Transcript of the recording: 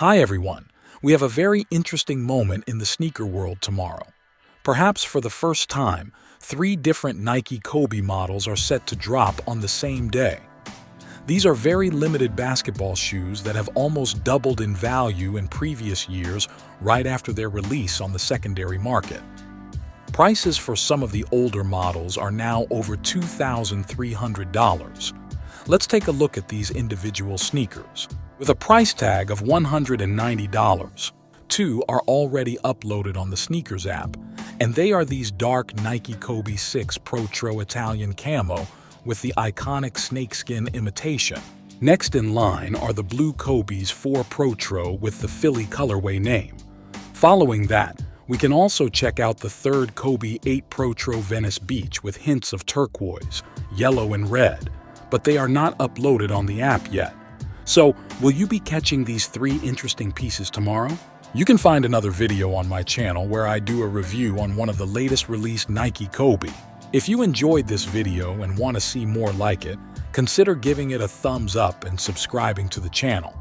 Hi everyone. We have a very interesting moment in the sneaker world tomorrow. Perhaps for the first time, 3 different Nike Kobe models are set to drop on the same day. These are very limited basketball shoes that have almost doubled in value in previous years right after their release on the secondary market. Prices for some of the older models are now over $2,300. Let's take a look at these individual sneakers. With a price tag of $190, 2 are already uploaded on the Sneakers app, and they are these dark Nike Kobe 6 PROTRO Italian Camo with the iconic snakeskin imitation. Next in line are the blue Kobe's 4 PROTRO with the Philly colorway name. Following that, we can also check out the 3rd Kobe 8 PROTRO Venice Beach with hints of turquoise, yellow, and red, but they are not uploaded on the app yet. So, will you be catching these 3 interesting pieces tomorrow? You can find another video on my channel where I do a review on one of the latest released Nike Kobe. If you enjoyed this video and want to see more like it, consider giving it a thumbs up and subscribing to the channel.